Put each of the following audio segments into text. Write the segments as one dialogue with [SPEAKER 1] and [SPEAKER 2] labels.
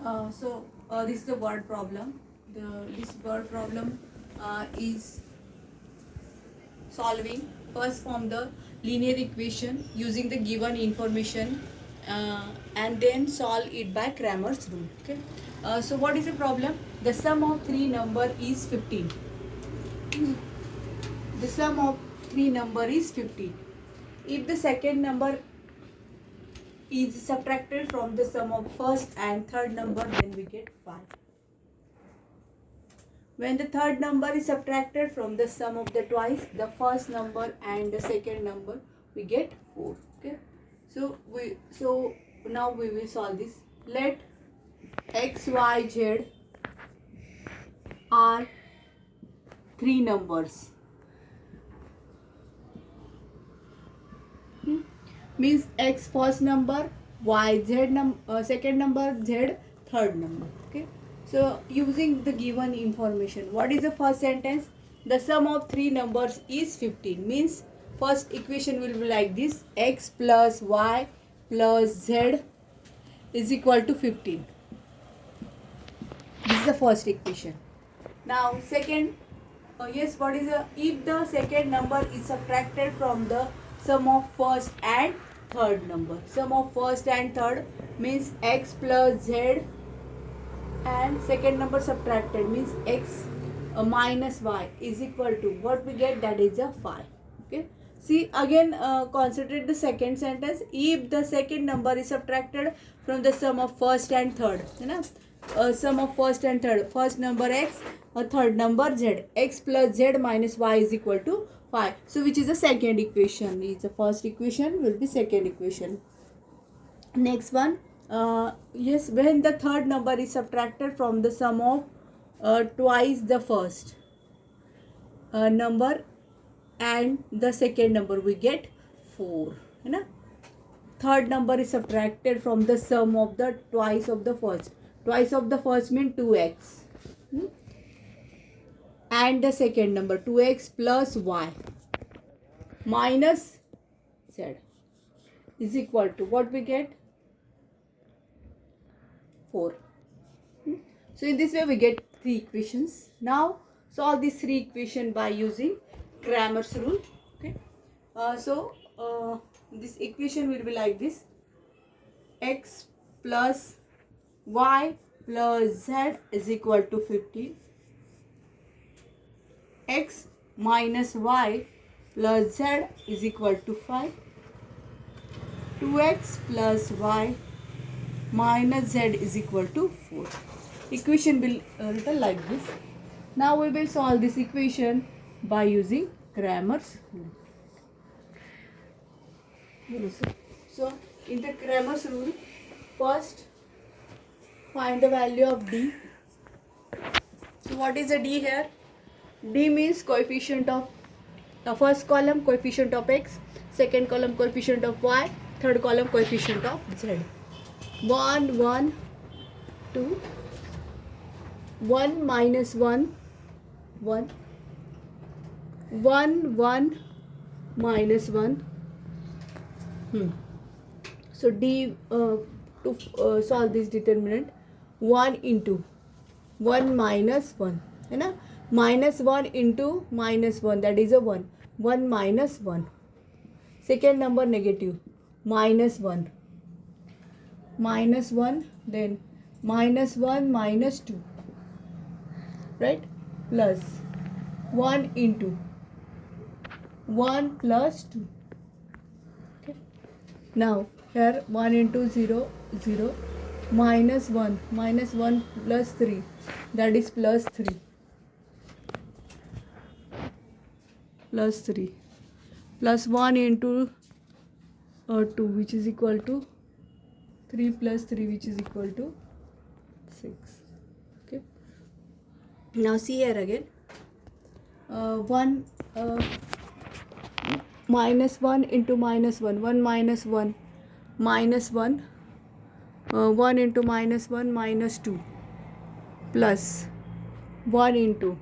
[SPEAKER 1] This is the word problem. This word problem is solving first from the linear equation using the given information and then solve it by Cramer's rule. Okay. So what is the problem? The sum of three number is 15. The sum of three number is 15. If the second number is subtracted from the sum of first and third number, then we get 5. When the third number is subtracted from the sum of the twice, the first number and the second number, we get 4. Okay. So now we will solve this. Let x, y, z are three numbers. Means x first number, y second number, z third number. Okay. So using the given information, what is the first sentence? The sum of three numbers is 15. Means first equation will be like this: x plus y plus z is equal to 15. This is the first equation. Now second, yes, what is the, if the second number is subtracted from the sum of first and third number. Sum of first and third means x plus z, and second number subtracted means x minus y is equal to what we get, that is a 5. Okay. See again, concentrate the second sentence. If the second number is subtracted from the sum of first and third, you know, sum of first and third, first number x, third number z, x plus z minus y is equal to 5. So which is the second equation? Is the first equation will be second equation. Next one, yes, when the third number is subtracted from the sum of twice the first number and the second number, we get 4. You know? Third number is subtracted from the sum of the twice of the first. Twice of the first means 2x. And the second number 2x plus y minus z is equal to what we get, 4. So in this way we get three equations. Now solve these three equations by using Cramer's rule. Okay. This equation will be like this: x plus y plus z is equal to 15. X minus y plus z is equal to 5. 2x plus y minus z is equal to 4. Equation will written like this. Now we will solve this equation by using Cramer's rule. So in the Cramer's rule, first find the value of d. So what is the d here? D means coefficient of the first column coefficient of x, second column coefficient of y, third column coefficient of z. 1 1 2, 1 minus 1 1, 1 1 minus 1. So D, to solve this determinant, 1 into 1 minus 1, है ना, minus 1 into minus 1, that is a 1. 1 minus 1. Second number negative, minus 1. Minus 1, then minus 1 minus 2, right, plus 1 into 1 plus 2. Okay. Now here 1 into 0 0, minus 1 plus 3, that is plus 3, plus 3, plus 1 into 2, which is equal to 3 plus 3, which is equal to 6. Okay. Now see here again, 1 minus 1 into minus 1, 1 minus 1 minus 1, 1 into minus 1 minus 2, plus 1 into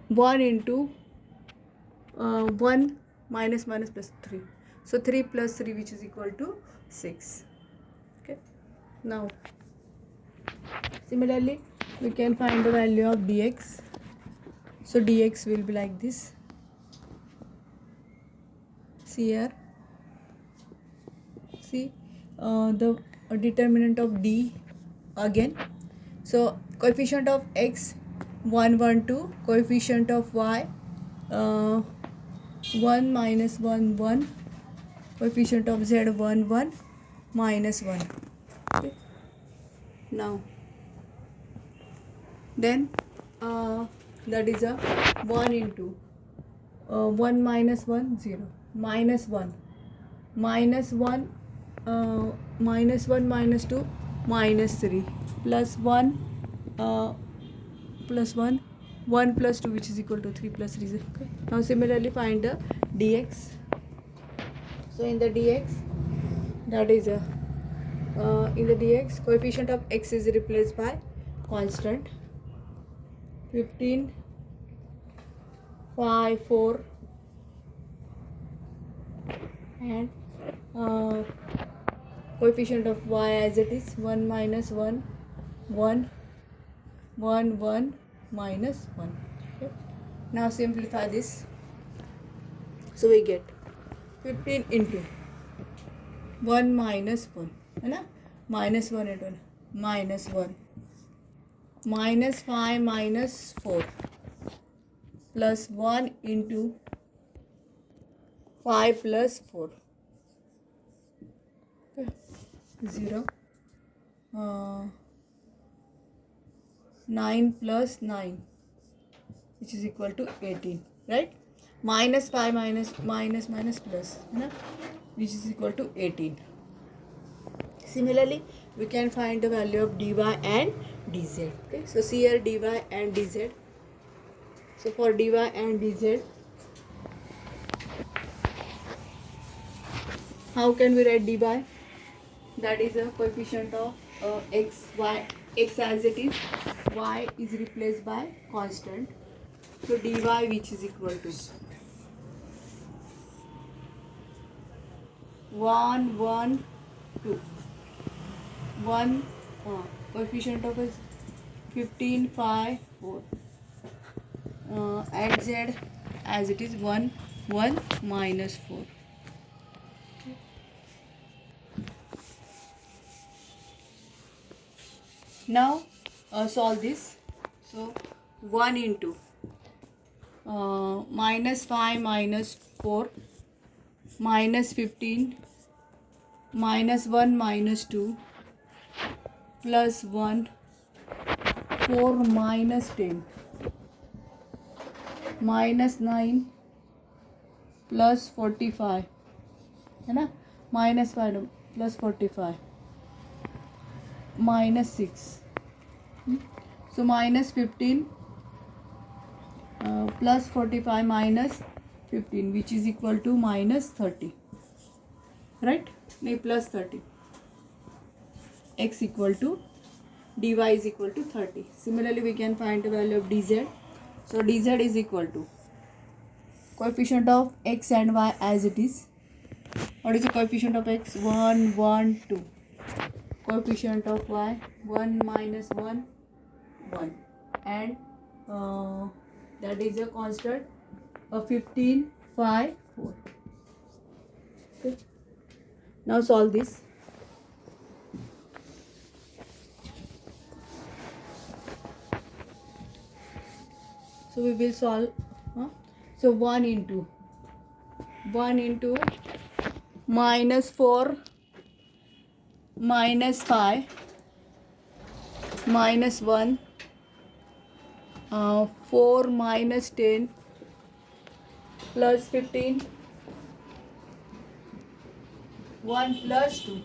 [SPEAKER 1] 1 minus minus plus 3. So 3 plus 3, which is equal to 6. Okay. Now similarly we can find the value of dx. So dx will be like this. See here, see the determinant of d again. So coefficient of x 1 1 2, coefficient of y 1 minus 1 1, coefficient of z 1 1 minus 1. Okay. Now then that is a 1 into 1 minus 1 0, minus 1 minus 1 minus 1 minus 2 minus 3 plus 1 plus 1 1 plus 2, which is equal to 3 plus 3. Okay. Now similarly find the dx. So in the dx, that is a in the dx, coefficient of x is replaced by constant 15 5 4, and coefficient of y as it is 1 minus 1 1 1 1 minus 1. Okay. Now simplify this. So we get 15 into 1 minus 1, है ना, minus 1 into 1 minus 1 minus 5 minus 4 plus 1 into 5 plus 4. Okay. 0 9 plus 9, which is equal to 18, right? Minus 5 minus minus plus, है ना, which is equal to 18. Similarly, we can find the value of dy and dz. Okay, so see here dy and dz. So for dy and dz, how can we write dy? That is a coefficient of x, y, x as it is, y is replaced by constant. So dy, which is equal to 1 1 2 1 coefficient of is 15 5 4, at z as it is 1 1 minus 4. Now solve this. So 1 into minus 5 minus 4 minus 15 minus 1 minus 2 plus 1 4 minus 10 minus 9 plus 45, है ना, minus 5 plus 45 minus 6. So minus 15 plus 45 minus 15, which is equal to minus 30, right? No, plus 30. X equal to dy is equal to 30. Similarly, we can find the value of dz. So dz is equal to coefficient of x and y as it is. What is the coefficient of x? 1 1 2. Coefficient of y 1 minus 1 1, and that is a constant of 15 5 4. Okay. Now solve this. So we will solve. So 1 into minus 4 minus 5 minus 1 4 minus 10 plus 15 1 plus 2,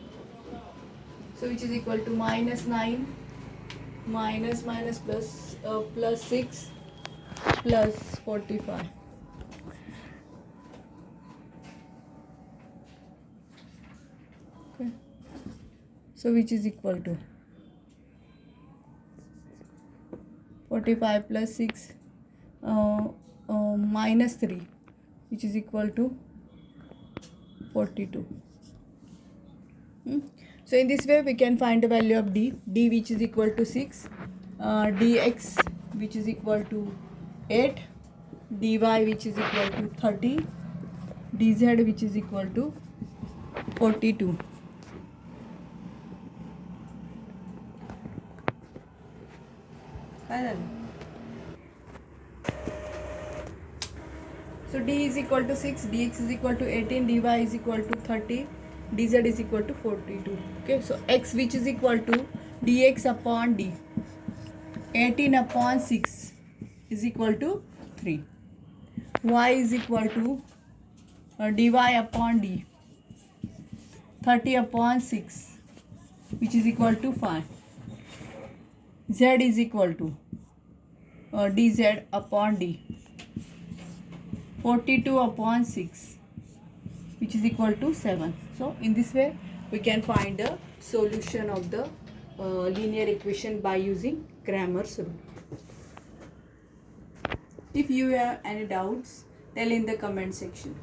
[SPEAKER 1] so which is equal to minus 9 minus plus plus 6 plus 45. Okay. So which is equal to 45 plus 6 minus 3, which is equal to 42. So in this way we can find the value of d which is equal to 6, dx which is equal to 8, dy which is equal to 30, dz which is equal to 42. So d is equal to 6, dx is equal to 18, dy is equal to 30, dz is equal to 42. Okay, so x which is equal to dx upon d, 18 upon 6 is equal to 3. Y is equal to dy upon d, 30 upon 6 which is equal to 5. Z is equal to dz upon d, 42 upon 6 which is equal to 7. So in this way we can find the solution of the linear equation by using Cramer's rule. If you have any doubts, tell in the comment section.